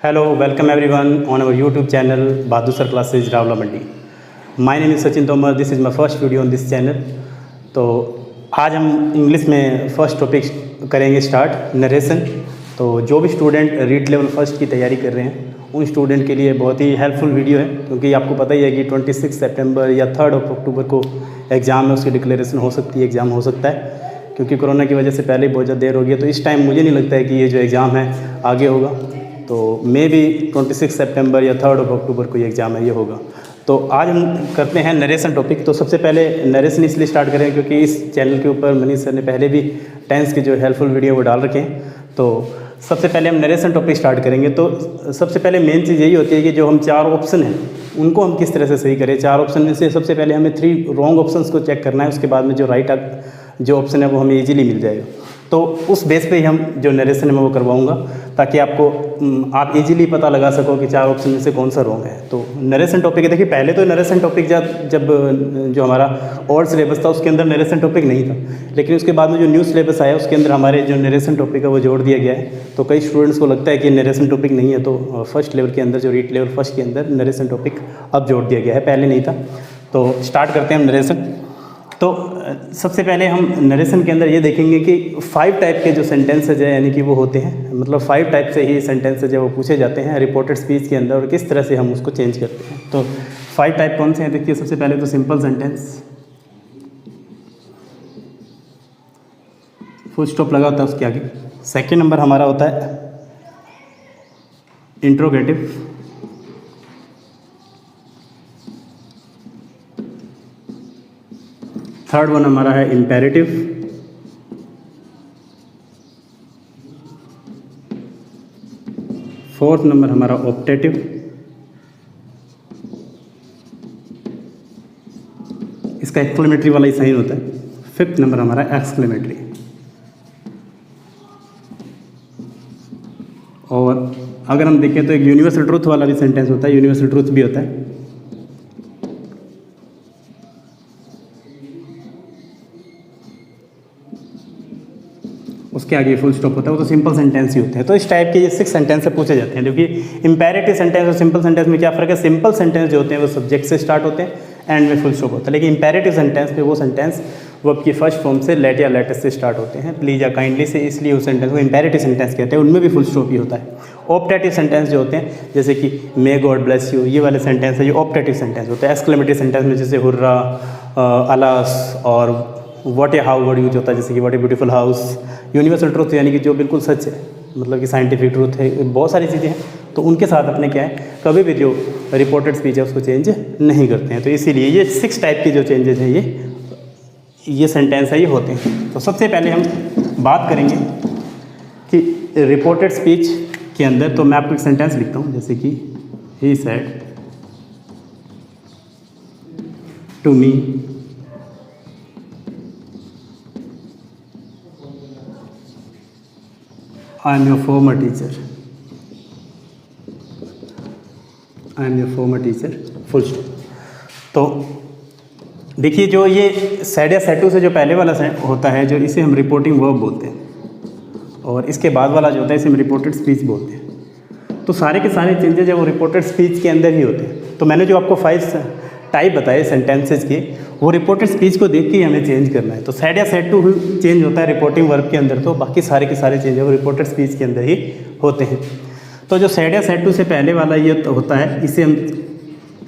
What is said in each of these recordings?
Hello, welcome everyone on our YouTube channel Bahadur Sir Classes Ravla Mandi. My name is Sachin Tomar. This is my first video on this channel. तो आज हम English में first topic करेंगे start narration. तो जो भी student read level first की तैयारी कर रहे हैं उन स्टूडेंट के लिए बहुत ही हेल्पफुल वीडियो है, क्योंकि आपको पता ही है कि 26 सितंबर या 3 अक्टूबर को एग्ज़ाम है, उसकी डिक्लेरेशन हो सकती है, एग्ज़ाम हो सकता है। क्योंकि कोरोना की वजह से पहले ही बहुत ज़्यादा देर हो गई है, तो इस टाइम मुझे नहीं लगता है कि ये जो एग्ज़ाम है आगे होगा। तो मे भी 26 सितंबर या 3 अक्टूबर को ये एग्ज़ाम है, ये होगा। तो आज हम करते हैं नरेशन टॉपिक। तो सबसे पहले नरेशन इसलिए स्टार्ट करें क्योंकि इस चैनल के ऊपर मनीष सर ने पहले भी टेंस की जो हेल्पफुल वीडियो वो डाल रखे हैं। तो सबसे पहले हम नरेशन टॉपिक स्टार्ट करेंगे। तो सबसे पहले मेन चीज़ यही होती है कि जो हम 4 ऑप्शन हैं उनको हम किस तरह से सही करें। 4 ऑप्शन में से सबसे पहले हमें 3 रॉन्ग ऑप्शंस को चेक करना है, उसके बाद में जो राइट जो ऑप्शन है वो हमें ईजिली मिल जाएगा। तो उस बेस पे ही हम जो नरेशन है मैं वो करवाऊंगा, ताकि आपको आप इजीली पता लगा सको कि 4 ऑप्शन में से कौन सा रॉन्ग है। तो नरेशन टॉपिक है, देखिए पहले तो नरेशन टॉपिक जब जो हमारा ओल्ड सिलेबस था उसके अंदर नरेशन टॉपिक नहीं था, लेकिन उसके बाद में जो न्यू सिलेबस आया उसके अंदर हमारे जो नरेशन टॉपिक है वो जोड़ दिया गया है। तो कई स्टूडेंट्स को लगता है कि नरेशन टॉपिक नहीं है, तो फर्स्ट लेवल के अंदर जो रीड लेवल फर्स्ट के अंदर नरेशन टॉपिक अब जोड़ दिया गया है, पहले नहीं था। तो स्टार्ट करते हैं हम नरेशन। तो सबसे पहले हम नरेशन के अंदर ये देखेंगे कि 5 टाइप के जो सेंटेंसेज है यानी कि वो होते हैं, मतलब 5 टाइप से ही सेंटेंसेज है वो पूछे जाते हैं रिपोर्टेड स्पीच के अंदर, और किस तरह से हम उसको चेंज करते हैं। तो 5 टाइप कौन से हैं देखिए। सबसे पहले तो सिंपल सेंटेंस, फुल स्टॉप लगा होता है उसके आगे। सेकेंड नंबर हमारा होता है इंट्रोगेटिव। थर्ड वन हमारा है इम्पेरेटिव। फोर्थ नंबर हमारा ऑप्टेटिव। इसका एक्सक्लेमेटरी वाला ही साइन होता है। फिफ्थ नंबर हमारा एक्सक्लेमेटरी। और अगर हम देखें तो एक यूनिवर्सल ट्रूथ वाला भी सेंटेंस होता है, यूनिवर्सल ट्रूथ भी होता है। उसके आगे फुल स्टॉप होता है, वो तो सिंपल सेंटेंस ही होते हैं। तो इस टाइप के ये 6 सेंटेंस से पूछे जाते हैं। क्योंकि इंपेरेटिव सेंटेंस और सिंपल सेंटेंस में क्या फ़र्क है, सिंपल सेंटेंस जो होते हैं वो सब्जेक्ट से स्टार्ट होते हैं, एंड में फुल स्टॉप होता है। लेकिन इंपेरेटिव सेंटेंस पे वो सेंटेंस वर्ब की फर्स्ट फॉर्म से लेट या लेटेस्ट से स्टार्ट होते हैं, प्लीज या काइंडली से, इसलिए उस सेंटेंस को इंपेरेटिव सेंटेंस कहते हैं। उनमें भी फुल स्टॉप ही होता है। ऑप्टेटिव सेंटेंस जो होते हैं जैसे कि मे गॉड ब्लेस यू, ये वाले सेंटेंस है, ये ऑप्टेटिव सेंटेंस होते हैं। एक्सक्लेमेटरी सेंटेंस में जैसे हुर्रा, अलास और what A how word use होता है, जैसे कि what a beautiful house. Universal truth यानी कि जो बिल्कुल सच है, मतलब कि साइंटिफिक ट्रूथ है, बहुत सारी चीज़ें हैं। तो उनके साथ अपने क्या है, कभी भी जो रिपोर्टेड स्पीच है उसको चेंज नहीं करते हैं। तो इसीलिए ये 6 टाइप के जो चेंजेस हैं ये सेंटेंस है ये होते हैं। तो सबसे पहले हम बात करेंगे कि रिपोर्टेड स्पीच के अंदर, तो मैं आपको एक सेंटेंस लिखता हूँ, जैसे कि he said to me I am your former teacher. I am your former teacher. Full stop. तो देखिए जो ये सेड या सेटू से जो पहले वाला होता है, जो इसे हम रिपोर्टिंग वर्ब बोलते हैं, और इसके बाद वाला जो होता है इसे हम रिपोर्टेड स्पीच बोलते हैं। तो सारे के सारे चेंजेज है वो रिपोर्टेड स्पीच के अंदर ही होते हैं। तो मैंने जो आपको 5 टाइप बताए सेंटेंसेज के, वो रिपोर्टेड स्पीच को देख के ही हमें चेंज करना है। तो सेड या सेड टू चेंज होता है रिपोर्टिंग वर्ब के अंदर, तो बाकी सारे के सारे चेंज है वो रिपोर्टेड स्पीच के अंदर ही होते हैं। तो जो सेड या सेड टू से पहले वाला ये होता है, इसे हम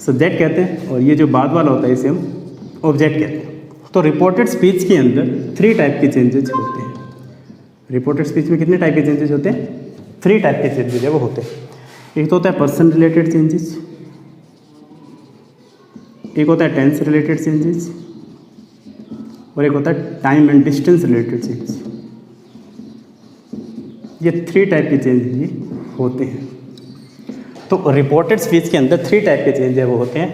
सब्जेक्ट कहते हैं, और ये जो बाद वाला होता है इसे हम ऑब्जेक्ट कहते हैं। तो रिपोर्टेड स्पीच के अंदर 3 टाइप के चेंजेज होते हैं। रिपोर्टेड स्पीच में कितने टाइप के चेंजेज होते हैं? 3 टाइप के चेंजेज है वो होते हैं। एक तो होता है पर्सन रिलेटेड चेंजेस, एक होता है टेंस रिलेटेड चेंजेस, और एक होता है time and distance related changes. ये 3 टाइप के चेंजेस ये होते हैं। तो रिपोर्टेड स्पीच के अंदर 3 टाइप के चेंज है वो होते हैं।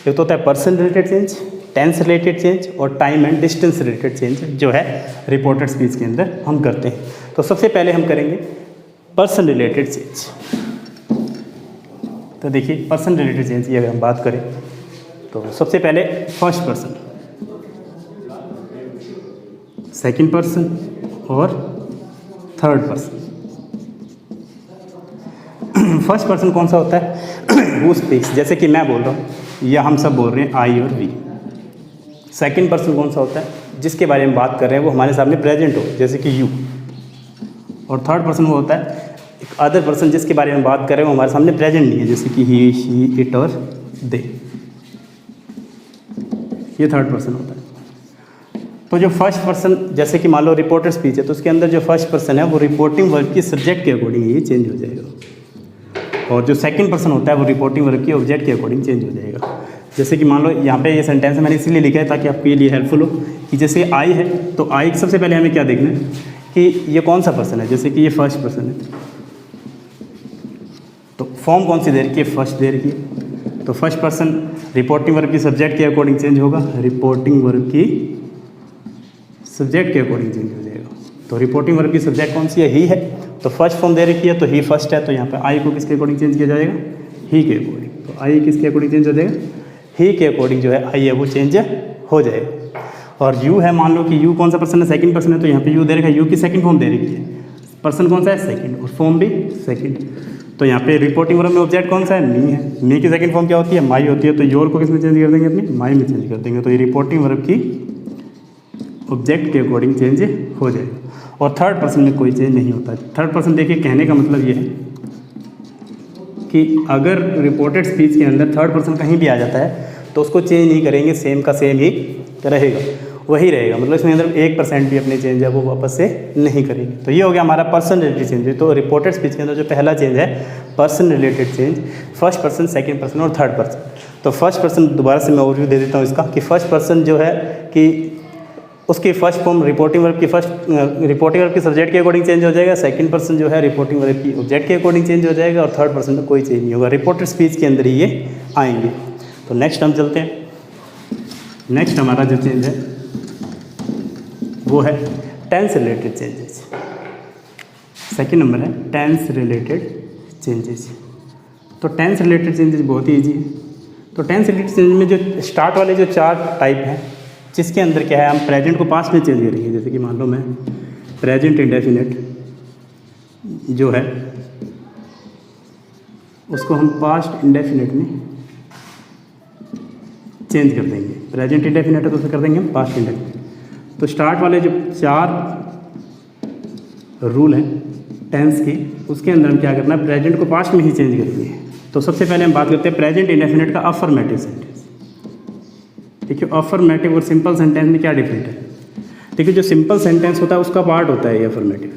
एक तो होता है person related change, tense related change, और time and distance related change जो है रिपोर्टेड स्पीच के अंदर हम करते हैं। तो सबसे पहले हम करेंगे पर्सन रिलेटेड चेंज। तो देखिए पर्सन रिलेटेड चेंज की अगर हम बात करें तो सबसे पहले फर्स्ट पर्सन, सेकंड पर्सन और थर्ड पर्सन। फर्स्ट पर्सन कौन सा होता है? हु स्पीक्स, जैसे कि मैं बोल रहा हूँ या हम सब बोल रहे हैं आई और वी। सेकंड पर्सन कौन सा होता है? जिसके बारे में बात कर रहे हैं वो हमारे सामने प्रेजेंट हो, जैसे कि यू। और थर्ड पर्सन वो होता है एक अदर पर्सन जिसके बारे में बात कर रहे हैं वो हमारे सामने प्रेजेंट नहीं है, जैसे कि ही, शी, इट और दे। ये थर्ड पर्सन होता है। तो जो फर्स्ट पर्सन, जैसे कि मान लो रिपोर्टर स्पीच है, तो उसके अंदर जो फर्स्ट पर्सन है वो रिपोर्टिंग वर्क की सब्जेक्ट के अकॉर्डिंग ये चेंज हो जाएगा। और जो सेकंड पर्सन होता है वो रिपोर्टिंग वर्क की ऑब्जेक्ट के अकॉर्डिंग चेंज हो जाएगा। जैसे कि मान लो यहाँ पे ये सेंटेंस मैंने इसीलिए लिखा है ताकि आपके लिए हेल्पफुल हो कि जैसे आई है तो आई सबसे पहले हमें क्या देखना है कि ये कौन सा पर्सन है। जैसे कि ये फर्स्ट पर्सन है तो फॉर्म कौन सी दे रखी है? फर्स्ट दे रखी है। तो फर्स्ट पर्सन रिपोर्टिंग वर्क की सब्जेक्ट के अकॉर्डिंग चेंज होगा, रिपोर्टिंग वर्क की सब्जेक्ट के अकॉर्डिंग चेंज हो जाएगा। तो रिपोर्टिंग वर्क की सब्जेक्ट कौन सी है? ही है। तो फर्स्ट फॉर्म दे रखी है तो ही फर्स्ट है, तो यहाँ पे आई को किसके अकॉर्डिंग चेंज किया जाएगा? ही के अकॉर्डिंग। तो आई किसके अकॉर्डिंग चेंज हो जाएगा? ही के अकॉर्डिंग जो है आई है वो चेंज हो जाएगा। और यू है, मान लो कि यू कौन सा पर्सन है? सेकंड पर्सन है, तो यहाँ पे यू दे रखा है, यू की सेकंड फॉर्म दे रखी है। पर्सन कौन सा है? सेकंड, और फॉर्म भी सेकंड। तो यहाँ पे रिपोर्टिंग वर्क में ऑब्जेक्ट कौन सा है? मी है। मी की सेकंड फॉर्म क्या होती है? माई होती है। तो योर को किस में चेंज कर देंगे? अपनी माई में चेंज कर देंगे। तो ये रिपोर्टिंग वर्क की ऑब्जेक्ट के अकॉर्डिंग चेंज हो जाएगा। और थर्ड पर्सन में कोई चेंज नहीं होता है। थर्ड पर्सन देखिए, कहने का मतलब ये है कि अगर रिपोर्टेड स्पीच के अंदर थर्ड पर्सन कहीं भी आ जाता है तो उसको चेंज नहीं करेंगे, सेम का सेम ही रहेगा, वही रहेगा। मतलब इसमें अंदर 1% भी अपने चेंज है वो वापस से नहीं करेंगे। तो ये हो गया हमारा पर्सन रिलेटेड चेंज। तो रिपोर्टेड स्पीच के अंदर जो पहला चेंज है person related change, first person, second person और थर्ड पर्सन। तो फर्स्ट पर्सन दोबारा से मैं ओवरव्यू दे देता हूँ इसका कि फर्स्ट पर्सन जो है कि उसकी फर्स्ट फॉर्म रिपोर्टिंग वर्क की सब्जेक्ट के अकॉर्डिंग चेंज हो जाएगा। सेकंड पर्सन जो है रिपोर्टिंग वर्क की ऑब्जेक्ट के अकॉर्डिंग चेंज हो जाएगा। और थर्ड पर्सन में कोई चेंज नहीं होगा, रिपोर्टेड स्पीच के अंदर ही ये आएंगे। तो नेक्स्ट हम चलते हैं। नेक्स्ट हमारा जो चेंज है वो है tense related changes. Second number है टेंस रिलेटेड चेंजेस। तो टेंस रिलेटेड चेंजेस बहुत ही ईजी है। तो टेंस रिलेटेड चेंज में जो स्टार्ट वाले जो 4 टाइप हैं, जिसके अंदर क्या है हम प्रेजेंट को पास्ट में चेंज करेंगे। जैसे कि मान लो मैं प्रेजेंट इंडेफिनिट जो है उसको हम पास्ट इंडेफिनिट में चेंज कर देंगे। प्रेजेंट इंडेफिनिट है तो उसे कर देंगे हम पास्ट इंडेफिनिट। तो स्टार्ट वाले जो 4 रूल हैं टेंस की, उसके अंदर हम क्या करना है? प्रेजेंट को पास्ट में ही चेंज करेंगे। तो सबसे पहले हम बात करते हैं प्रेजेंट इंडेफिनिट का अफर्मेटिव सेंटेंस। देखिए अफर्मेटिव और सिंपल सेंटेंस में क्या डिफरेंट है? देखिए जो सिंपल सेंटेंस होता है उसका पार्ट होता है ये अफर्मेटिव।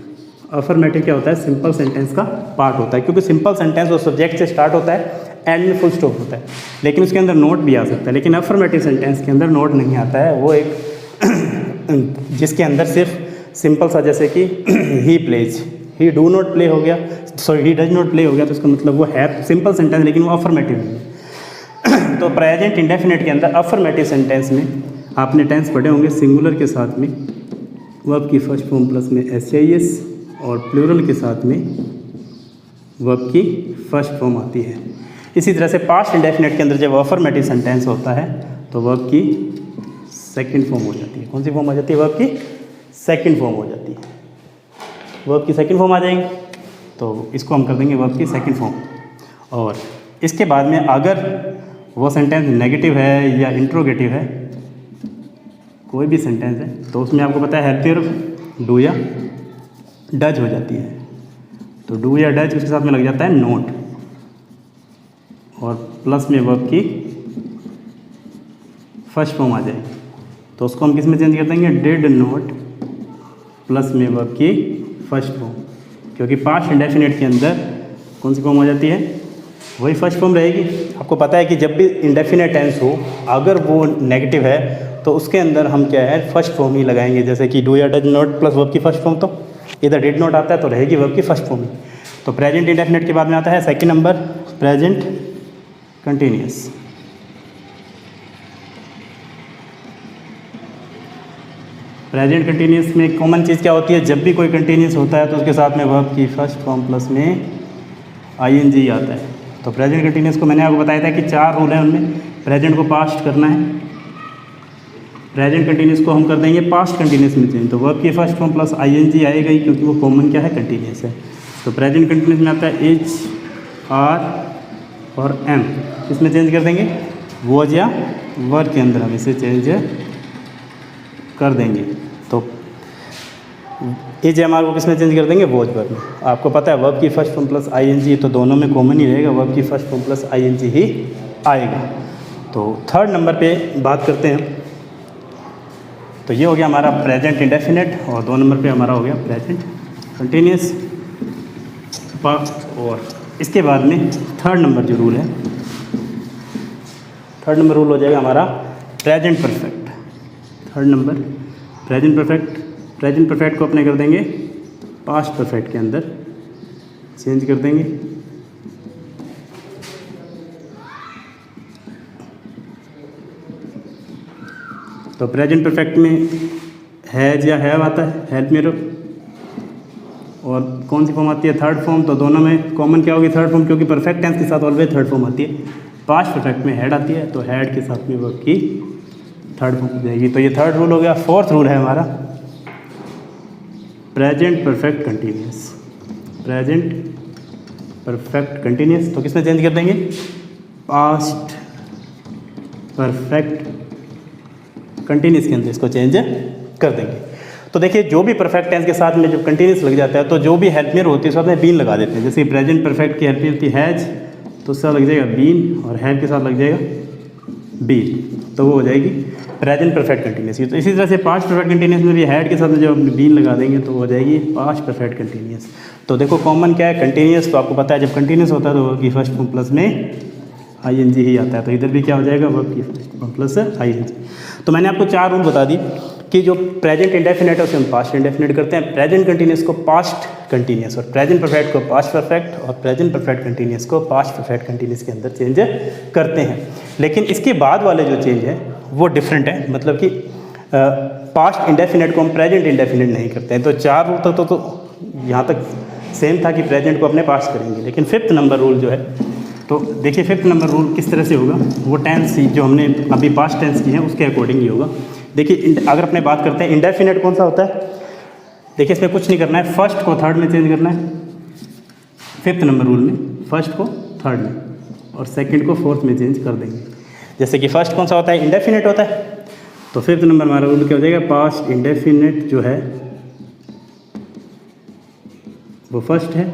अफर्मेटिव क्या होता है? सिंपल सेंटेंस का पार्ट होता है, क्योंकि सिंपल सेंटेंस वो सब्जेक्ट से स्टार्ट होता है, एंड में फुल स्टॉप होता है, लेकिन उसके अंदर नोट भी आ सकता है। लेकिन अफर्मेटिव सेंटेंस के अंदर नोट नहीं आता है, वो एक जिसके अंदर सिर्फ सिंपल सा, जैसे कि he plays, he do not play हो गया, sorry he does not play हो गया, तो उसका मतलब वो है सिंपल सेंटेंस लेकिन वो अफर्मेटिव नहीं है। तो प्रेजेंट इंडेफिनिट के अंदर अफर्मेटिव सेंटेंस में आपने टेंस पढ़े होंगे सिंगुलर के साथ में वर्ब की फर्स्ट फॉर्म प्लस में एस और प्लूरल के साथ में वर्ब की फर्स्ट फॉर्म आती है। इसी तरह से पास्ट इंडेफिनिट के अंदर जब अफर्मेटिव सेंटेंस होता है तो वर्ब की सेकंड फॉर्म हो जाती है। कौन सी फॉर्म हो जाती है? वर्ब की सेकंड फॉर्म हो जाती है। वर्ब की सेकंड फॉर्म आ जाएगी तो इसको हम कर देंगे वर्ब की सेकंड फॉर्म। और इसके बाद में अगर वो सेंटेंस नेगेटिव है या इंट्रोगेटिव है, कोई भी सेंटेंस है, तो उसमें आपको पता है हेल्पियर डू या डज हो जाती है। तो डू या डज उसके साथ में लग जाता है नोट, और प्लस में वर्ब की फर्स्ट फॉर्म आ जाएगी। तो उसको हम किस में चेंज कर देंगे? डिड नोट प्लस में वर्ब की फर्स्ट फॉर्म, क्योंकि पास्ट इंडेफिनिट के अंदर कौन सी फॉर्म हो जाती है? वही फर्स्ट फॉर्म रहेगी। आपको पता है कि जब भी इंडेफिनिट टेंस हो, अगर वो नेगेटिव है तो उसके अंदर हम क्या है? फर्स्ट फॉर्म ही लगाएंगे। जैसे कि डू या डज नॉट प्लस वर्ब की फर्स्ट फॉर्म, तो इधर डिड नॉट आता है तो रहेगी वर्ब की फर्स्ट फॉर्म ही। तो प्रेजेंट इंडेफिनिट के बाद में आता है second number present continuous. Present continuous में कॉमन चीज़ क्या होती है? जब भी कोई कंटिन्यूअस होता है तो उसके साथ में वर्ब की फर्स्ट फॉर्म प्लस में आईएनजी आता है। तो प्रेजेंट कंटिन्यूअस को मैंने आपको बताया था कि 4 रूल हैं, उनमें प्रेजेंट को पास्ट करना है। प्रेजेंट कंटिन्यूअस को हम कर देंगे पास्ट कंटिन्यूअस में चेंज, तो वर्ब की फर्स्ट फॉर्म प्लस आईएनजी आएगा ही, क्योंकि वो कॉमन क्या है? कंटिन्यूअस है। तो प्रेजेंट कंटिन्यूअस में आता है इज आर और एम, इसमें चेंज कर देंगे वॉज या वर के अंदर हम इसे चेंज कर देंगे। तो इज एम आर को किसमें चेंज कर देंगे, वॉज वर में। आपको पता है वर्ब की फर्स्ट फॉर्म प्लस आईएनजी, तो दोनों में कॉमन ही रहेगा, वर्ब की फर्स्ट फॉर्म प्लस आईएनजी ही आएगा। तो थर्ड नंबर पे बात करते हैं। तो ये हो गया हमारा प्रेजेंट इंडेफिनिट, और 2 नंबर पे हमारा हो गया प्रेजेंट कंटिन्यूस। और इसके बाद में थर्ड नंबर जो रूल है, थर्ड नंबर रूल हो जाएगा हमारा present perfect. Third number present perfect. Present perfect को अपने कर देंगे पास्ट परफेक्ट के अंदर चेंज कर देंगे। तो प्रेजेंट परफेक्ट में हैज या हैव आता है, हेल्प मी। और कौन सी फॉर्म आती है, थर्ड फॉर्म। तो दोनों में कॉमन क्या होगी, थर्ड फॉर्म, क्योंकि परफेक्ट टेंस के साथ ऑलवेज थर्ड फॉर्म आती है। पास्ट परफेक्ट में हेड आती है, तो हेड के साथ में वर्ब की थर्ड फॉर्म हो जाएगी। तो ये थर्ड रूल हो गया। फोर्थ रूल है हमारा present perfect continuous. Present perfect continuous, तो किसमें चेंज कर देंगे, पास्ट परफेक्ट कंटिन्यूस के अंदर इसको चेंज कर देंगे। तो देखिए जो भी परफेक्ट टेंस के साथ में जब कंटिन्यूस लग जाता है, तो जो भी हेल्पमेयर होती है उसमें में बीन लगा देते हैं। जैसे प्रेजेंट परफेक्ट की हेल्पमेयर होती है हैज, तो उसका लग जाएगा बीन, और हैव के साथ लग जाएगा बीन, तो वो हो जाएगी प्रेजेंट परफेक्ट कंटिन्यूस। तो इसी तरह से पास्ट परफेक्ट कंटिन्यूस में भी हैड के साथ में जब अपनी बीन लगा देंगे तो हो जाएगी पास्ट परफेक्ट कंटिन्यूस। तो देखो कॉमन क्या है, कंटिन्यूस। तो आपको पता है जब कंटिन्यूस होता है तो वर्ब की फर्स्ट फॉर्म प्लस में आईएनजी ही आता है। तो इधर भी क्या हो जाएगा, वर्ब की फर्स्ट फॉर्म प्लस आईएनजी। तो मैंने आपको 4 रूल बता दी कि जो प्रेजेंट इंडेफिनिट है उसे हम पास्ट इंडेफिनिट करते हैं, प्रेजेंट कंटिन्यूस को पास्ट कंटिन्यूस, और प्रेजेंट परफेक्ट को पास्ट परफेक्ट, और प्रेजेंट परफेक्ट कंटिन्यूस को पास्ट परफेक्ट कंटिन्यूस के अंदर चेंज करते हैं। लेकिन इसके बाद वाले जो चेंज है वो डिफरेंट है, मतलब कि पास्ट इंडेफिनिट को हम प्रेजेंट इंडेफिनिट नहीं करते हैं। तो 4 रूल तक तो यहाँ तक सेम था कि प्रेजेंट को अपने पास्ट करेंगे। लेकिन फिफ्थ नंबर रूल जो है, तो देखिए फिफ्थ नंबर रूल किस तरह से होगा, वो टेंस जो हमने अभी पास्ट टेंस की है उसके अकॉर्डिंग ही होगा। देखिए अगर अपने बात करते हैं इंडेफिनिट कौन सा होता है, देखिए इसमें कुछ नहीं करना है, फर्स्ट को थर्ड में चेंज करना है। फिफ्थ नंबर रूल में फर्स्ट को थर्ड में और सेकंड को फोर्थ में चेंज कर देंगे। जैसे कि फर्स्ट कौन सा होता है, इंडेफिनिट होता है, तो फिफ्थ नंबर हमारा रूल क्या हो जाएगा, पास्ट इंडेफिनिट जो है वो फर्स्ट है,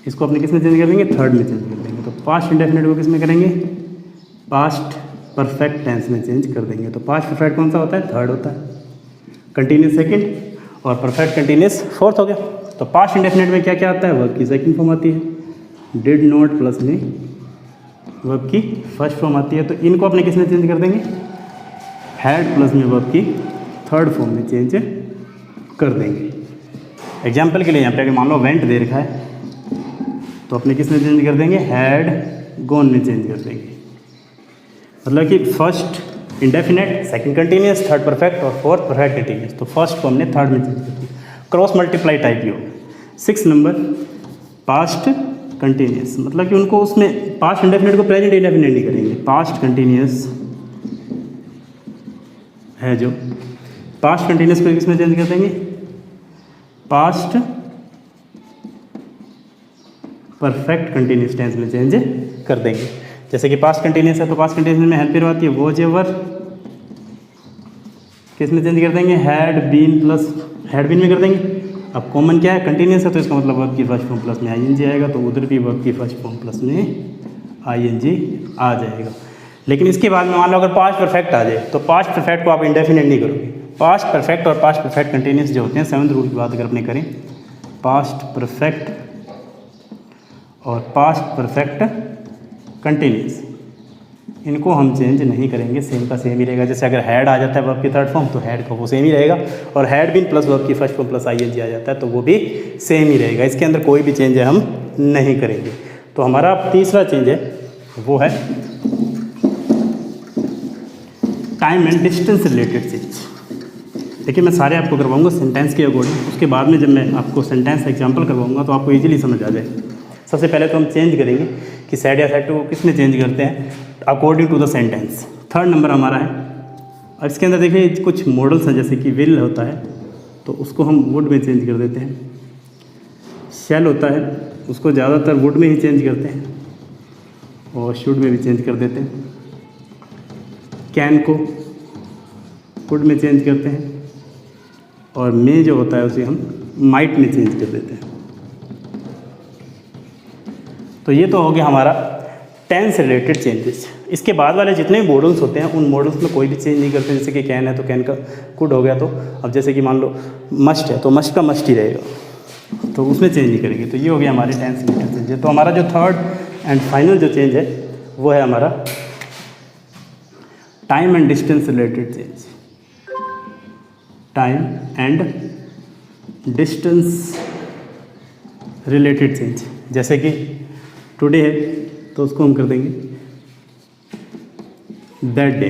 इसको अपने किस में चेंज कर देंगे, थर्ड में चेंज कर देंगे। तो पास्ट इंडेफिनिट को किस में करेंगे, पास्ट परफेक्ट टेंस में चेंज कर देंगे। तो पास्ट परफेक्ट कौन सा होता है, थर्ड होता है, कंटिन्यूस सेकंड, और परफेक्ट कंटिन्यूस फोर्थ हो गया। तो पास्ट इंडेफिनिट में क्या क्या आता है, वर्ब की सेकंड फॉर्म आती है, डिड नॉट प्लस में वर्ब की फर्स्ट फॉर्म आती है। तो इनको अपने किस में चेंज कर देंगे, हैड प्लस में वर्ब की थर्ड फॉर्म में चेंज कर देंगे। एग्जाम्पल के लिए यहाँ पे अगर मान लो वेंट दे रखा है तो अपने किस में चेंज कर देंगे, हैड गॉन में चेंज कर देंगे। मतलब कि first indefinite, second continuous, third perfect और फोर्थ परफेक्ट कंटिन्यूस। तो फर्स्ट को हमने थर्ड में चेंज कर दिया, क्रॉस मल्टीप्लाई टाइप ही होगा। 6 नंबर पास्ट कंटिन्यूस, मतलब कि उनको उसमें पास्ट इंडेफिनेट को प्रेजेंट इंडेफिनेट नहीं करेंगे, पास्ट कंटिन्यूस है जो पास्ट कंटिन्यूस को किस में चेंज कर देंगे, पास्ट परफेक्ट कंटिन्यूस टेंस में चेंज कर देंगे। जैसे कि पास्ट कंटिन्यूस है तो पास्ट कंटिन्यूस में हेल्पर आती है, वॉज एवर, किस में चेंज कर देंगे, had been plus had been में कर देंगे। अब कॉमन क्या है, कंटिन्यूस है तो इसका मतलब वर्ब की फर्स्ट फॉर्म प्लस में आईएनजी आएगा, तो उधर भी वर्ब की फर्स्ट फॉर्म प्लस में आईएनजी आ जाएगा। लेकिन इसके बाद में मान लो अगर पास्ट परफेक्ट आ जाए तो पास्ट परफेक्ट को आप इंडेफिनेट नहीं करोगे। पास्ट परफेक्ट और पास्ट परफेक्ट कंटिन्यूस जो होते हैं, 7th रूल की बात अगर अपने करें, पास्ट परफेक्ट और पास्ट परफेक्ट कंटिन्यूस, इनको हम चेंज नहीं करेंगे, सेम का सेम ही रहेगा। जैसे अगर हैड आ जाता है वर्ब की थर्ड फॉर्म तो हैड का वो सेम ही रहेगा, और हैड बीन प्लस वर्ब की फर्स्ट फॉर्म प्लस आईएनजी आ जाता है तो वो भी सेम ही रहेगा। इसके अंदर कोई भी चेंज है हम नहीं करेंगे। तो हमारा तीसरा चेंज है वो है time and distance related change. देखिए मैं सारे आपको करवाऊंगा सेंटेंस के अकॉर्डिंग, उसके बाद में जब मैं आपको सेंटेंस एग्जाम्पल करवाऊंगा तो आपको ईजिली समझ आ जाए। सबसे पहले तो हम चेंज करेंगे कि सैड या सैड टू किस में चेंज करते हैं, according to the sentence. Third number हमारा है, और इसके अंदर देखिए कुछ मॉडल्स हैं, जैसे कि विल होता है तो उसको हम वुड में चेंज कर देते हैं, शैल होता है उसको ज़्यादातर वुड में ही चेंज करते हैं और शुड में भी चेंज कर देते हैं। कैन को कुड में चेंज करते हैं और मे जो होता है उसे हम माइट में चेंज कर देते हैं। तो ये तो हो गया हमारा टेंस रिलेटेड चेंजेस। इसके बाद वाले जितने भी मॉडल्स होते हैं उन मॉडल्स में कोई भी चेंज नहीं करते। जैसे कि कैन है तो कैन का कुड हो गया, तो अब जैसे कि मान लो मस्ट है तो मस्ट का मस्ट ही रहेगा, तो उसमें चेंज नहीं करेंगे। तो ये हो गया हमारे टेंस रिलेटेड चेंजेस। तो हमारा जो थर्ड एंड फाइनल जो चेंज है वो है हमारा time and distance related change. Time and distance related change. जैसे कि टुडे है तो उसको हम कर देंगे दैट डे।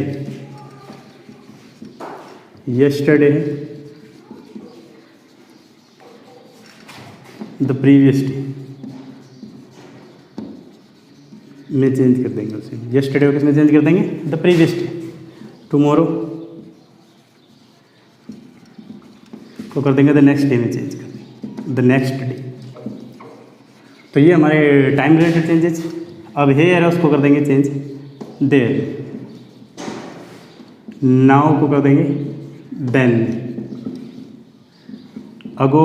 यस्टरडे है द प्रीवियस डे में चेंज कर देंगे उसे। यस्टरडे को किसमें चेंज कर देंगे? The previous day. टुमारो को कर देंगे द नेक्स्ट डे में चेंज कर देंगे, द नेक्स्ट डे। तो ये हमारे टाइम रिलेटेड चेंजेस। अब हेयर है उसको कर देंगे चेंज देयर। नाउ को कर देंगे देन। अगो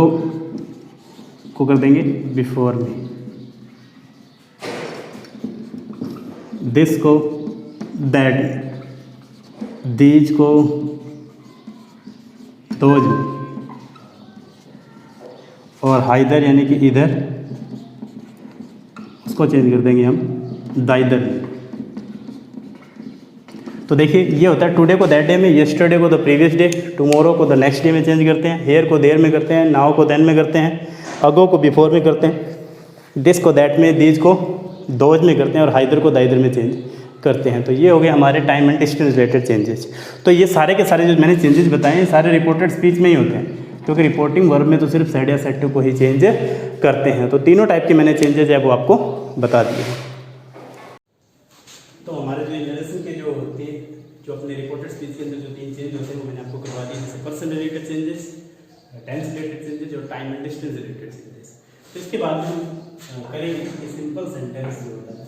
को कर देंगे बिफोर में। दिस को दैट। दीज को दोज में। और हाइदर यानी कि इधर उसको चेंज कर देंगे हम दाइदर में। तो देखिए ये होता है टुडे को दैट डे में, यस्टरडे को द प्रीवियस डे, टुमारो को द नेक्स्ट डे में चेंज करते हैं, हेयर को देयर में करते हैं, नाउ को देन में करते हैं, अगो को बिफोर में करते हैं, दिस को दैट में, दीज को दोज में करते हैं और हाइदर को दाइदर में चेंज करते हैं। तो ये हो गए हमारे time and distance related changes. तो ये सारे के सारे जो मैंने चेंजेस बताए हैं सारे रिपोर्टेड स्पीच में ही होते हैं, क्योंकि रिपोर्टिंग वर्ब में तो सिर्फ सेड या सेड टू को ही चेंज करते हैं। तो तीनों टाइप के मैंने चेंजेस है वो आपको बता दिए हैं। तो हमारे जो नरेशन के जो होते हैं, जो अपने रिपोर्टेड स्पीच के अंदर जो तीन चेंज होते हैं वो मैंने आपको करवा दिए, जैसे person related changes, tense related changes और time and distance related changes. तो इसके बाद हम करेंगे कि सिंपल सेंटेंस जो होता है,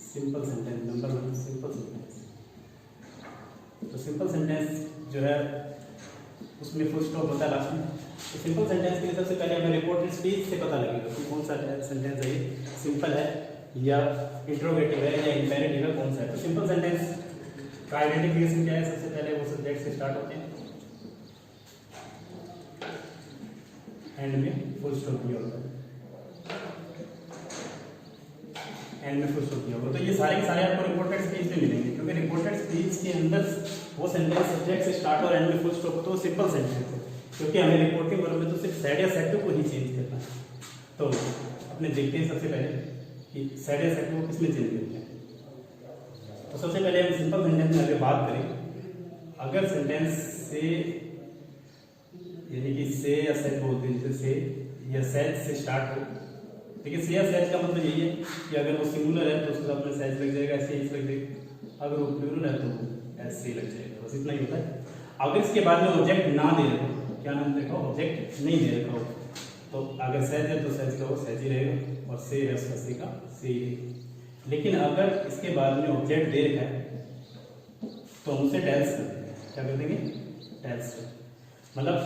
simple sentence number 1 simple sentence. तो सिंपल सेंटेंस जो है उसमें फुल स्टॉप होता है लास्ट में। तो सिंपल सेंटेंस के लिए सबसे पहले हमें रिपोर्टेड स्पीच से पता लगेगा कि कौन सा सेंटेंस है, सिंपल है या इंट्रोगेटिव है या इंपेरेटिव है, कौन सा है। तो सिंपल सेंटेंस का आइडेंटिफिकेशन क्या है? सबसे पहले वो सब्जेक्ट से स्टार्ट होते हैं, एंड में फुल स्टॉप किया होता है, एंड में फुल स्टॉप किया होगा। तो ये सारे के सारे आपको रिपोर्टेड स्पीच में मिलेंगे, क्योंकि रिपोर्टेड स्पीच के अंदर वो सेंटेंस सब्जेक्ट से स्टार्ट और एंड में फुल स्टॉप हो तो वो सिंपल सेंटेंस है, क्योंकि हमें रिपोर्टिंग वर्ब में तो सिर्फ सेड या सेड टू को ही चेंज करना है। तो अपने देखते हैं सबसे पहले कि सेड या सेड टू को किसमें चेंज करते हैं। तो सबसे पहले हम सिंपल सेंटेंस में अगर बात करें, अगर सेंटेंस से यानी कि से या सेड बोलते हैं, जैसे से या सेड से स्टार्ट हो, देखिए से या सेड का मतलब यही है कि अगर वो सिंगुलर है तो उसके साथ में सेड लग जाएगा, ऐसे ही लग जाएगा। अगर वो प्लूरल है तो ऐसे ही लग जाएगा, बस इतना ही होता है। अगर इसके बाद में ऑब्जेक्ट ना दे रखा हो, क्या नाम देखा, ऑब्जेक्ट नहीं दे रखा हो, तो अगर सेज है तो सेज का वो सेज ही रहेगा और से है उसका से का से ही रहेगा। लेकिन अगर इसके बाद में ऑब्जेक्ट दे रखा है तो हम उसे टेल्स कर देंगे। क्या कर देंगे? टेल्स। मतलब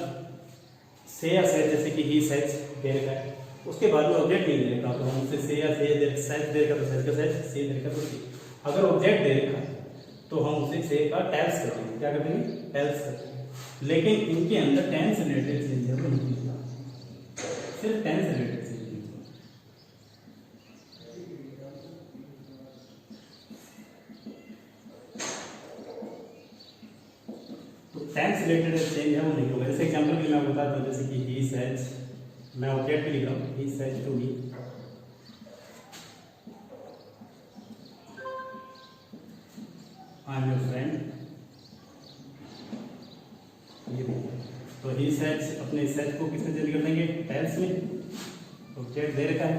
से या सेज, जैसे कि ही सेज दे रखा है, उसके बाद में ऑब्जेक्ट नहीं दे रखा तो हम उसे से या सेज दे रखा तो सेज का सेज, से दे रखा तो से। अगर ऑब्जेक्ट दे रखा तो हम उसे से का टेल्स कर देंगे। क्या कर देंगे? टेल्स कर देंगे। लेकिन इनके अंदर टेंस रिलेटेड चेंज है, वो नहीं होगा, सिर्फ टेंस रिलेटेड चेंज है। तो टेंस रिलेटेड चेंज है वो नहीं होगा। जैसे एग्जांपल के लिए मैं बताता हूँ, जैसे कि ही सेज, मैं ऑब्जेक्ट भी लिख रहा हूँ, he says to me, I am your friend. तो ही सेज, अपने सेज को किसमें चेंज कर देंगे? टेंस में। ऑब्जेक्ट दे रखा है।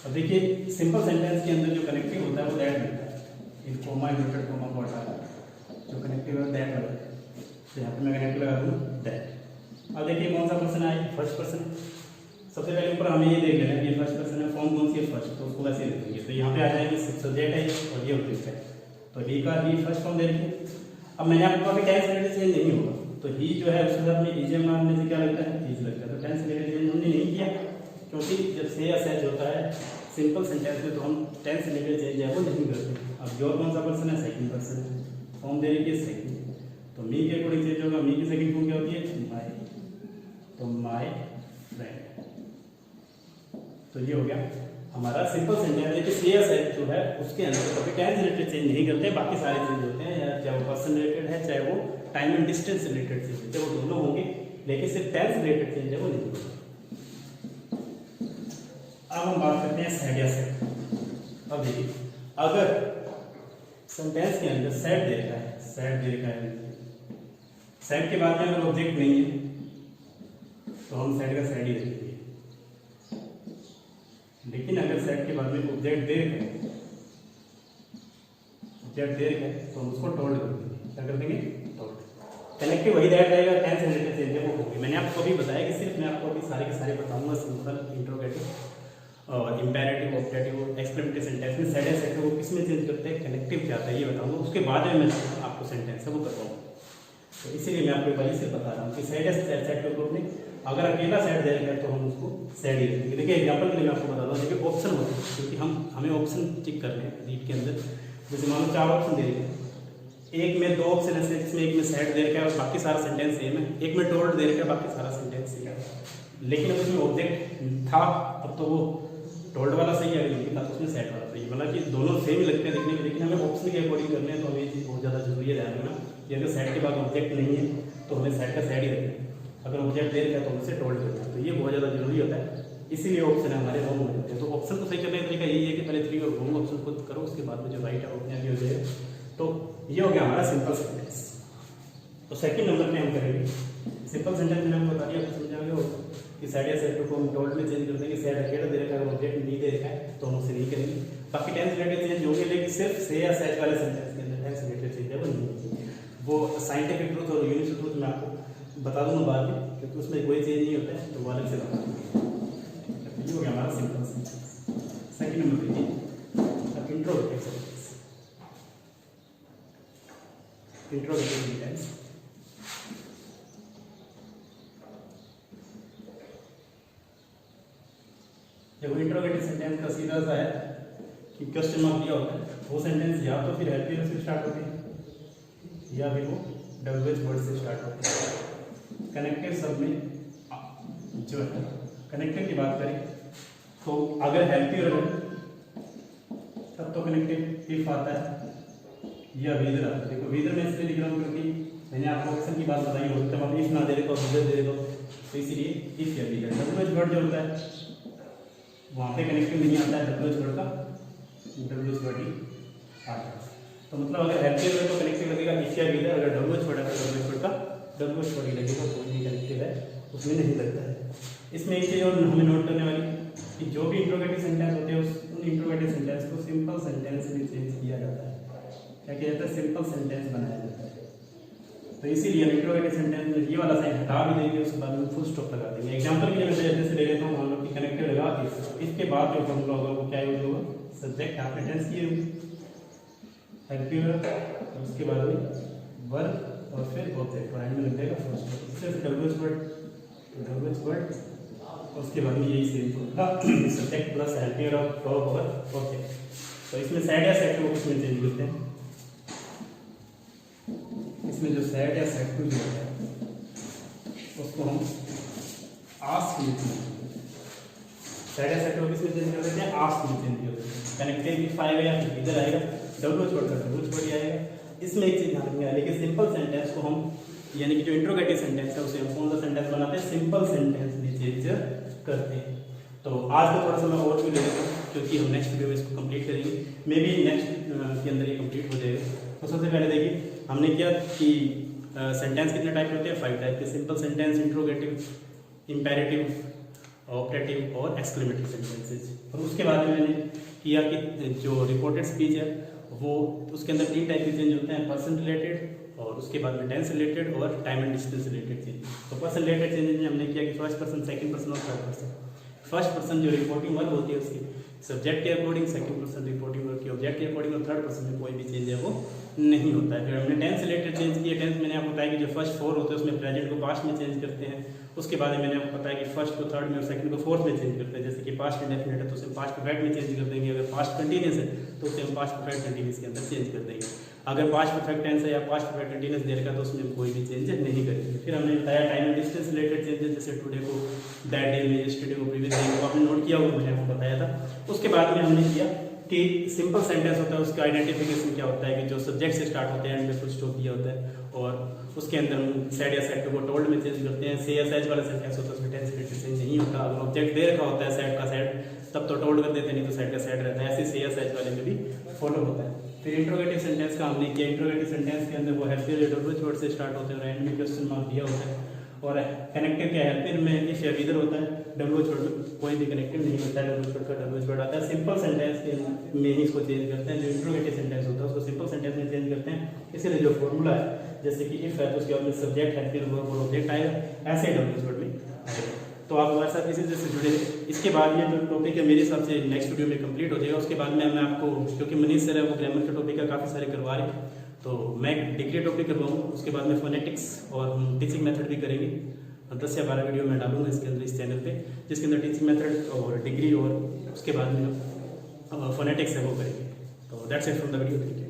अब देखिए सिंपल सेंटेंस के अंदर जो कनेक्टिव होता है वो दैट मिलता है, इन कोमा इन्वर्टेड कोमा को हटा जो कनेक्टिव है दैट वाला। तो यहाँ पे मैं कनेक्टिव लगा दूँ दैट। अब देखिए कौन सा पर्सन आया? First person. सबसे पहले ऊपर हमें ये देख लेना है कि फर्स्ट पर्सन है, फॉर्म कौन सी है फर्स्ट, तो उसको वैसे लिखेंगे। तो यहाँ पे आ जाएगी सब्जेक्ट है और ये ऑब्जेक्ट है, तो ही का ही फर्स्ट फॉर्म दे रखी। अब मैंने आपको अभी टेंस रिलेटेड चेंज नहीं होगा, तो ही जो है उसके साथ में इजे मारने से क्या लगता है, इज लगता है। तो टेंस रिलेटेड चेंज हमने नहीं किया, क्योंकि जब से या सच होता है सिंपल सेंटेंस में तो हम टेंस रिलेटेड चेंज है वो नहीं करते। अब योर कौन सा पर्सन है, सेकंड पर्सन है, फॉर्म दे रखी है सेकंड, तो मी के अकॉर्डिंग चेंज होगा। मी की सेकंड फॉर्म क्या होती है, माई, तो माई फ्रेंड। तो ये हो गया हमारा सिंपल सेंटेंस। लेकिन सीएस है जो है उसके अंदर कभी टेंस रिलेटेड चेंज नहीं करते, बाकी सारे चेंज होते हैं, या चाहे वो पर्सन रिलेटेड है चाहे वो time and distance related change है, वो दोनों होंगे, लेकिन सिर्फ टेंस रिलेटेड चेंज है वो नहीं होगा। अब हम बात करते हैं सेट या सेट। अब देखिए अगर सेंटेंस के अंदर सेट दे रखा है, सेट दे रखा है, सेट के बाद में अगर ऑब्जेक्ट नहीं है तो हम सेट का सेट ही रखेंगे। लेकिन अगर सेट के बाद में ऑब्जेक्ट दे रखा है, ऑब्जेक्ट दे रखा है तो हम उसको टोल्ड कर देंगे। क्या कर देंगे, टोल्ड। कनेक्टिव वही दैट रहेगा, टेंस रिलेटेड चेंज है वो होगी। मैंने आपको अभी बताया कि सिर्फ मैं आपको अभी सारे के सारे बताऊंगा, सिंपल, इंट्रोगेटिव और इंपेरेटिव, ऑब्जेक्टिव, एक्सक्लेमेटरी सेंटेंस में सेट है सेट को किस में चेंज करते हैं, कनेक्टिव क्या आता है ये बताऊंगा, उसके बाद में मैं आपको सेंटेंस है वो करवाऊंगा। तो इसीलिए मैं आपको पहले से बता रहा हूँ कि सेट है सेट के ग्रुप में अगर अकेला सेट दे रखा है तो हम उसको सेट ही रखेंगे। देखिए एग्जांपल के लिए मैं आपको बता दूँ, देखिए ऑप्शन होते हैं, क्योंकि हमें ऑप्शन टिक करने हैं रीड के अंदर। जैसे मान लो 4 ऑप्शन दे रखे हैं, एक में 2 ऑप्शन है जिसमें एक में सेट दे रखा है और बाकी सारा सेंटेंस सेम है, एक में टोल्ड दे रखा है बाकी सारा सेंटेंस सेम है, लेकिन अब उसमें ऑब्जेक्ट था अब तो वो टोल्ड वाला सही है, लेकिन तब उसमें सेट वाला सही है, मतलब कि दोनों सेम ही लगते हैं देखने में, लेकिन हमें ऑप्शन के अकॉर्डिंग करने हैं। तो हमें ये चीज़ बहुत ज़्यादा जरूरी है ध्यान रखना कि अगर सेट के बाद ऑब्जेक्ट नहीं है तो हमें सेट का सेट ही रखना है, अगर ऑब्जेक्ट दे रखा है तो उसे टोल्ड करना है। तो ये बहुत ज़्यादा जरूरी होता है, इसीलिए ऑप्शन है हमारे रॉन्ग हो जाते हैं। तो ऑप्शन को सही करने का तरीका यही है कि पहले 3 और रॉन्ग ऑप्शन को करो, उसके बाद में जो राइट है वो अपने आप ही हो जाएगा। तो ये हो गया हमारा सिंपल सेंटेंस। तो सेकंड नंबर पे हम करेंगे सिंपल सेंटेंस में हमको बता दिया, आपको समझ आ गया होगा कि सेट या सेट को हम टोल्ड में चेंज कर देंगे। सेट अकेला दे रखा है अगर ऑब्जेक्ट नहीं दे रखा है तो हम उसे नहीं करेंगे। बाकी टेंस रिलेटेड चेंज होंगे, लेकिन सिर्फ से या सेट वाले सेंटेंस के अंदर टेंस रिलेटेड चेंज है वो नहीं होगी। वो साइंटिफिक ट्रूथ और यूनिवर्सल ट्रूथ मैं आपको बता दूंगा बाद में, क्योंकि उसमें कोई चेंज नहीं होता है, तो वो अलग से बता दूंगा। ये हो गया हमारा सिंपल सेंटेंस। सेकंड नंबर पे अब इंट्रोगेटिव सेंटेंस। इंट्रोगेटिव सेंटेंस जब इंट्रोगेटिव सेंटेंस का सीधा सा है कि क्वेश्चन मार्क दिया होता है, वो सेंटेंस या तो फिर हेल्प से स्टार्ट होते हैं या फिर वो डब्ल्यूएच वर्ड से स्टार्ट होते हैं। कनेक्टिव सब में जो है कनेक्टिव की बात करें तो अगर हेल्पियर है तब तो कनेक्टिव इफ आता है या विदर आता है। देखो विदर में इसलिए लिख रहा हूँ क्योंकि मैंने आपको ऑप्शन की बात बताई होती है, अब इफ ना दे रहे तो विदर दे दो, तो इसीलिए इफ या विदर। डब्ल्यूएच वर्ड जो होता है वहाँ पे कनेक्टिव नहीं आता है, डब्ल्यूएच वर्ड का डब्ल्यूएच वर्ड ही आता है। तो मतलब अगर हेल्पियर है तो कनेक्टिव लगेगा इफ या विदर, अगर डब्ल्यूएच वर्ड है तो डब्ल्यूएच वर्ड का डब्ल्यूएच वर्ड ही लगेगा, कोई भी कनेक्टिव है उसमें नहीं लगता है। इसमें एक चीज़ और हमें नोट करने वाली कि जो भी इंट्रोगेटिव सेंटेंस होते हैं उन इंट्रोगेटिव सेंटेंस को सिंपल सेंटेंस में चेंज किया जाता है। क्या किया जाता है, सिंपल सेंटेंस बनाया जाता है। तो इसीलिए इंट्रोगेटिव सेंटेंस में ये वाला साइन हटा भी देंगे, उसके बाद में फुल स्टॉप लगा देंगे। एग्जांपल के लिए मैं जैसे ले लेता हूँ, मान लो कि कनेक्टिव लगा इसके बाद जो फॉर्मूला होगा वो क्या यूज होगा, सब्जेक्ट आपने टेंस किए हेल्पियर, उसके बाद में वर्ब और फिर ऑब्जेक्ट और एंड में लग जाएगा फुल स्टॉप। इससे डब्ल्यूएच वर्ड उसके बाद में यही सेम होगा सब्जेक्ट प्लस हेल्पियर और वर्ब और ऑब्जेक्ट। तो इसमें सेट या सेट को किसमें चेंज करते हैं, इसमें जो सेट या सेट टू जो होता है उसको हम आस्क में चेंज करते हैं। सेट या सेट को किसमें चेंज कर देते हैं, आस्क में चेंज कर देते हैं। कनेक्टिव इफ आएगा या फिर इधर आएगा डब्ल्यूएच वर्ड का डब्ल्यूएच वर्ड आएगा। इसमें एक चीज ध्यान रखना है, लेकिन सिंपल सेंटेंस को हम यानी कि जो इंट्रोगेटिव सेंटेंस है उसे हम कौन सा सेंटेंस बनाते हैं, सिंपल सेंटेंस में चेंज करते हैं। तो आज का थोड़ा सा मैं और भी ले लेता हूँ क्योंकि हम नेक्स्ट वीडियो में इसको कंप्लीट करेंगे, मे बी नेक्स्ट के अंदर ये कंप्लीट हो जाएगा। तो सबसे पहले देखिए हमने किया कि सेंटेंस कितने टाइप होते हैं, 5 टाइप के, simple sentence, interrogative, imperative, operative और एक्सक्लेमेटरी सेंटेंसेस। और उसके बाद में मैंने किया कि जो रिपोर्टेड स्पीच है वो उसके अंदर 3 टाइप के चेंज होते हैं, पर्सन रिलेटेड और उसके बाद में टेंस रिलेटेड और time and distance related change. तो पर्सन रिलेटेड चेंज में हमने किया कि फर्स्ट पर्सन, सेकंड पर्सन और थर्ड पर्सन। फर्स्ट पर्सन जो रिपोर्टिंग वर्ब होती है उसकी सब्जेक्ट के according, second person reporting verb की ऑब्जेक्ट के अकॉर्डिंग, और थर्ड पर्सन में कोई भी चेंज है वो नहीं होता है। फिर हमने टेंस रिलेटेड चेंज किया। टेंस मैंने आपको बताया कि जो फर्स्ट 4 होते हैं उसमें प्रेजेंट को पास्ट में चेंज करते हैं। उसके बाद मैंने आपको बताया कि फर्स्ट को थर्ड में और सेकंड को फोर्थ में चेंज करते हैं। जैसे कि पास्ट इंडेफिनिट है तो उसे पास्ट परफेक्ट में चेंज कर देंगे, अगर पास्ट कंटिन्यूस है तो उसे हम पास्ट परफेक्ट कंटिन्यूस के अंदर चेंज कर देंगे। अगर पास्ट परफेक्ट टेंस है या पास्ट परफेक्ट कंटिन्यूस दे रखा तो उसमें हम कोई भी चेंज नहीं करेंगे। फिर हमने बताया time and distance related changes, जैसे टुडे को दैट डे में, यस्टरडे को प्रीवियस डे को आपने नोट किया होगा, मैंने आपको बताया था। उसके बाद में हमने किया कि सिंपल सेंटेंस होता है उसका आइडेंटिफिकेशन क्या होता है कि जो सब्जेक्ट से स्टार्ट होते हैं एंड में फुल स्टॉप दिया होता है, और उसके अंदर हम सेड या सेड को टोल्ड में चेंज करते हैं। से या सेज वाला सेंटेंस होता है उसमें टेंस रिलेटेड चेंज नहीं होता। अगर ऑब्जेक्ट दे रखा होता है सेड का सेड तब तो टोल्ड कर देते, नहीं तो सेड का सेड रहता है। ऐसे से या सेज वाले में भी फॉलो होता है। फिर इंट्रोगेटिव सेंटेंस का हमने किया। इंट्रोगेटिव सेंटेंस के अंदर वो हेल्पियर डब्ल्यूएच वर्ड से स्टार्ट होते हैं और एंड में क्वेश्चन मार्क दिया होता है। और कनेक्टिव क्या हेल्पियर में इफ या विदर होता है, डब्ल्यूएच वर्ड में कोई भी कनेक्टिव नहीं होता है, डब्ल्यूएच वर्ड का डब्ल्यूएच वर्ड आता है। सिंपल सेंटेंस के में ही इसको चेंज करते हैं। जो इंट्रोगेटिव सेंटेंस होता है उसको सिंपल सेंटेंस में चेंज करते हैं। इसीलिए जो फॉर्मूला है जैसे कि इफ है तो उसके बाद में सब्जेक्ट हेल्पियर वर्ब और ऑब्जेक्ट आएगा, ऐसे डब्ल्यूएच वर्ड में आएगा। तो आप हमारे साथ इसी से जुड़े रहे। इसके बाद ये जो टॉपिक है मेरे हिसाब से नेक्स्ट वीडियो में कंप्लीट हो जाएगा। उसके बाद में मैं आपको, क्योंकि मनीष सर है वो ग्रामर के टॉपिक है काफ़ी सारे करवा रहे हैं, तो मैं डिग्री टॉपिक करवाऊँगा। उसके बाद में फोनेटिक्स और टीचिंग मेथड भी करेंगे। 10 या 12 वीडियो मैं डालूंगा इसके अंदर, इस चैनल पे, जिसके अंदर टीचिंग मेथड और डिग्री और उसके बाद में फोनेटिक्स है वो करेंगे। तो that's it from the video.